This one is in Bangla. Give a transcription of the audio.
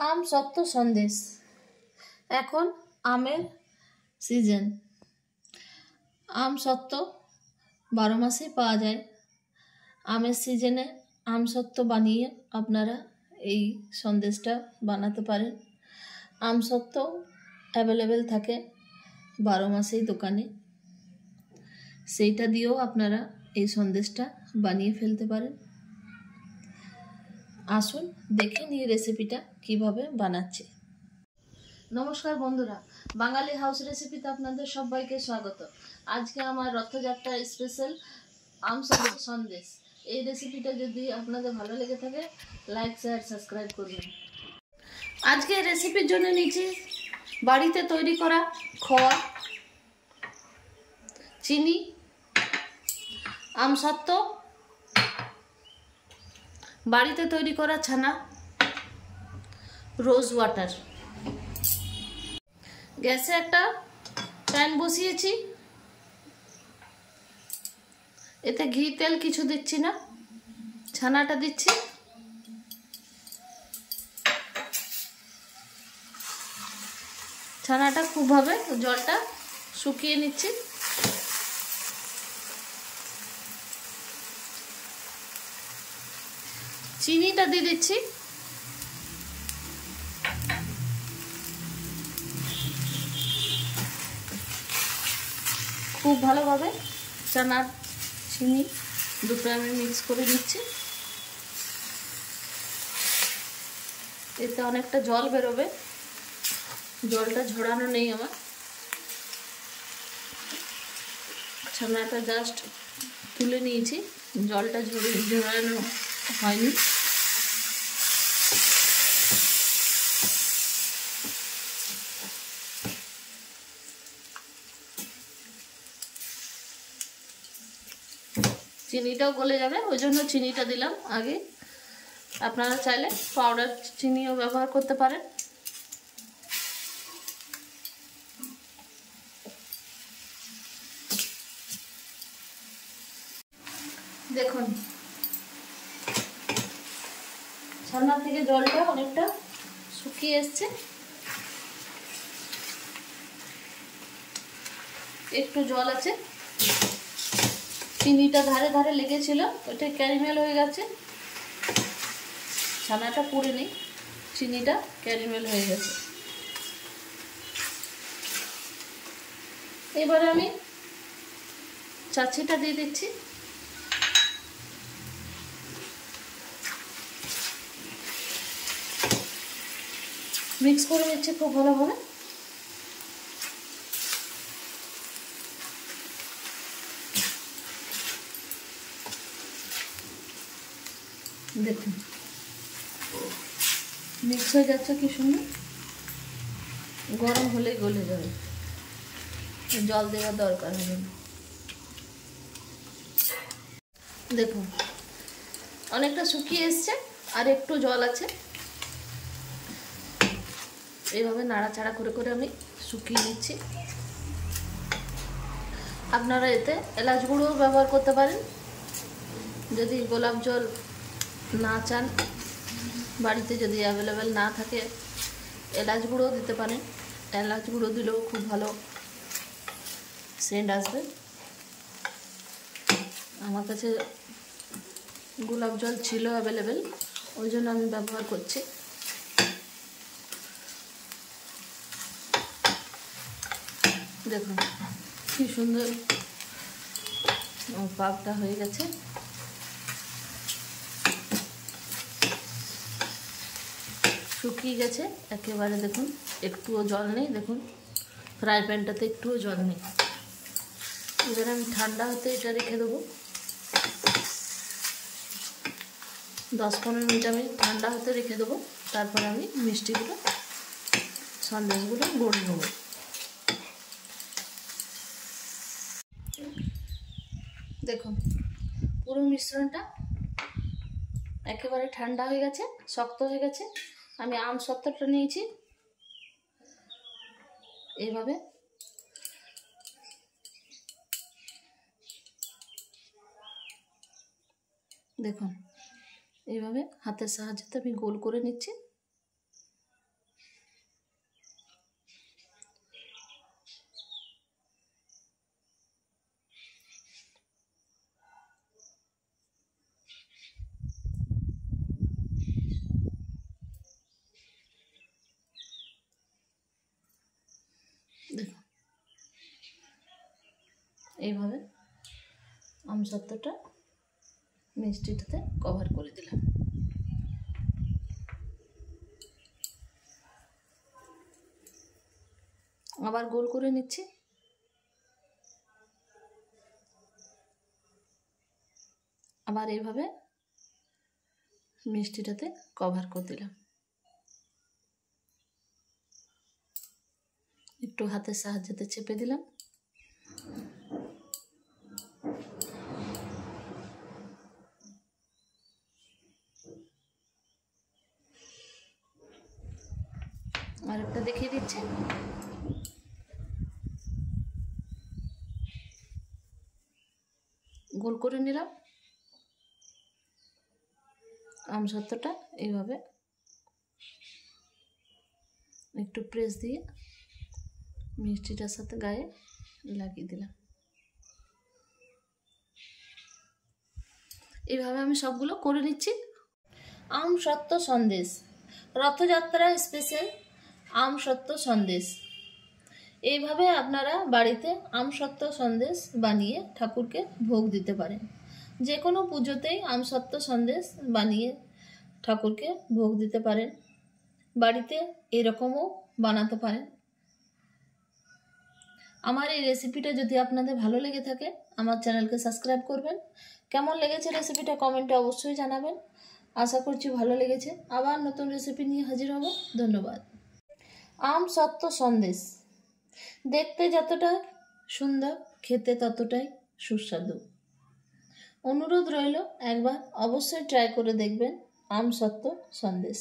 আম সত্ত্ব সন্দেশ। এখন আমের সিজন। আম সত্ত্ব 12 মাসে পাওয়া যায়। আমের সিজনে আম সত্ত্ব বানিয়ে আপনারা এই সন্দেশটা বানাতে পারেন। আম সত্ত্ব অ্যাভেলেবেল থাকে 12 মাসেই দোকানে, সেইটা দিয়েও আপনারা এই সন্দেশটা বানিয়ে ফেলতে পারেন। আসুন দেখে নিই রেসিপিটা কিভাবে বানাচ্ছি। নমস্কার বন্ধুরা, বাঙালি হাউস রেসিপিতে আপনাদের সবাইকে স্বাগত। আজকে আমার রথযাত্রা স্পেশাল আম সত্ত্ব সন্দেশ। এই রেসিপিটা যদি আপনাদের ভালো লেগে থাকে লাইক শেয়ার সাবস্ক্রাইব করবেন। আজকে রেসিপির জন্য নিচ্ছি বাড়িতে তৈরি করা খোয়া, চিনি, আম সত্ত্ব, বাড়িতে তৈরি করা ছানা, রোজ ওয়াটার। গ্যাসে একটা প্যান বসিয়েছি, এতে ঘি তেল কিছু দিচ্ছি না, ছানাটা দিচ্ছি। ছানাটা খুবভাবে জলটা শুকিয়ে নিচ্ছি। চিনিটা দিয়ে দিচ্ছি। খুব ভালোভাবে চানার চিনি দুটো আমি মিক্স করে নিচ্ছি। এতে অনেকটা জল বেরোবে, জলটা ঝরানো নেই আমার। ছানাটা জাস্ট তুলে নিয়েছি, জলটা ঝরানো হয়নি। চিনিটাও গলে যাবে, ওই জন্য চিনিটা দিলাম আগে। আপনারা চাইলে পাউডার চিনিও ব্যবহার করতে পারেন। দেখুন ছানা থেকে জলটা অনেকটা শুকিয়ে এসছে, একটু জল আছে। চিনিটা ধারে ধারে লেগেছিল, ওটা ক্যারামেল হয়ে গেছে। ছানাটা পুড়ে নেই, চিনিটা ক্যারামেল হয়ে গেছে। এবারে আমি চাচিটা দিয়ে দিচ্ছি। মিক্স করে নিচ্ছি খুব ভালোভাবে। দেখুন মিক্স হয়ে যাচ্ছে কি সুন্দর। গরম হলেই গলে যাবে, জল দেওয়ার দরকার হবে না। দেখুন অনেকটা শুকিয়ে এসছে, আর একটু জল আছে। এইভাবে নাড়াচাড়া করে করে আমি শুকিয়ে নিচ্ছি। আপনারা এতে এলাচ গুঁড়োও ব্যবহার করতে পারেন। যদি গোলাপ জল না চান, বাড়িতে যদি অ্যাভেলেবেল না থাকে এলাচ গুঁড়ো দিতে পারেন। এলাচ গুঁড়ো দিলেও খুব ভালো সেন্ট আসবে। আমার কাছে গোলাপ জল ছিল অ্যাভেলেবেল, ওই জন্য আমি ব্যবহার করছি। দেখুন কি সুন্দর পাকটা হয়ে গেছে। শুকিয়ে গেছে একেবারে। দেখুন একটুও জল নেই, দেখুন ফ্রাই প্যানটাতে একটুও জল নেই। এবার আমি ঠান্ডা হতে এটা রেখে দেবো। 10-15 মিনিট আমি ঠান্ডা হতে রেখে দেবো। তারপরে আমি মিষ্টিগুলো সন্দেশগুলো গড়ে নেবো। দেখুন পুরো মিশ্রণটা একেবারে ঠান্ডা হয়ে গেছে, শক্ত হয়ে গেছে। আমি আম সত্ত্বটা নিয়েছি, এইভাবে দেখুন এইভাবে হাতের সাহায্যে আমি গোল করে নিচ্ছি। এইভাবে আমসত্ত্বটা মিষ্টিটাতে কভার করে দিলাম। আবার গোল করে নিচ্ছি। আবার এইভাবে মিষ্টিটাতে কভার করে দিলাম। একটু হাতের সাহায্যে চেপে দিলাম। আরেকটা দেখিয়ে দিচ্ছি। গোল করে নিলাম। আমসত্ত্বটা এইভাবে একটু প্রেস দিয়ে মিষ্টিটার সাথে গায়ে লাগিয়ে দিলাম। এইভাবে আমি সবগুলো করে নিচ্ছি। আমসত্ত্ব সন্দেশ, রথযাত্রা স্পেশাল আমসত্ত্ব সন্দেশ। এইভাবে আপনারা বাড়িতে আমসত্ত্ব সন্দেশ বানিয়ে ঠাকুরকে ভোগ দিতে পারেন। যে কোনো পুজোতেই আমসত্ত্ব সন্দেশ বানিয়ে ঠাকুরকে ভোগ দিতে পারেন। বাড়িতে এরকমও বানাতে পারেন। আমার এই রেসিপিটা যদি আপনাদের ভালো লেগে থাকে আমার চ্যানেলকে সাবস্ক্রাইব করবেন। কেমন লেগেছে রেসিপিটা কমেন্টে অবশ্যই জানাবেন। আশা করছি ভালো লেগেছে। আবার নতুন রেসিপি নিয়ে হাজির হব। ধন্যবাদ। আমসত্ত্ব সন্দেশ দেখতে যতটা সুন্দর, খেতে ততটাই সুস্বাদু। অনুরোধ রইল একবার অবশ্যই ট্রাই করে দেখবেন আমসত্ত্ব সন্দেশ।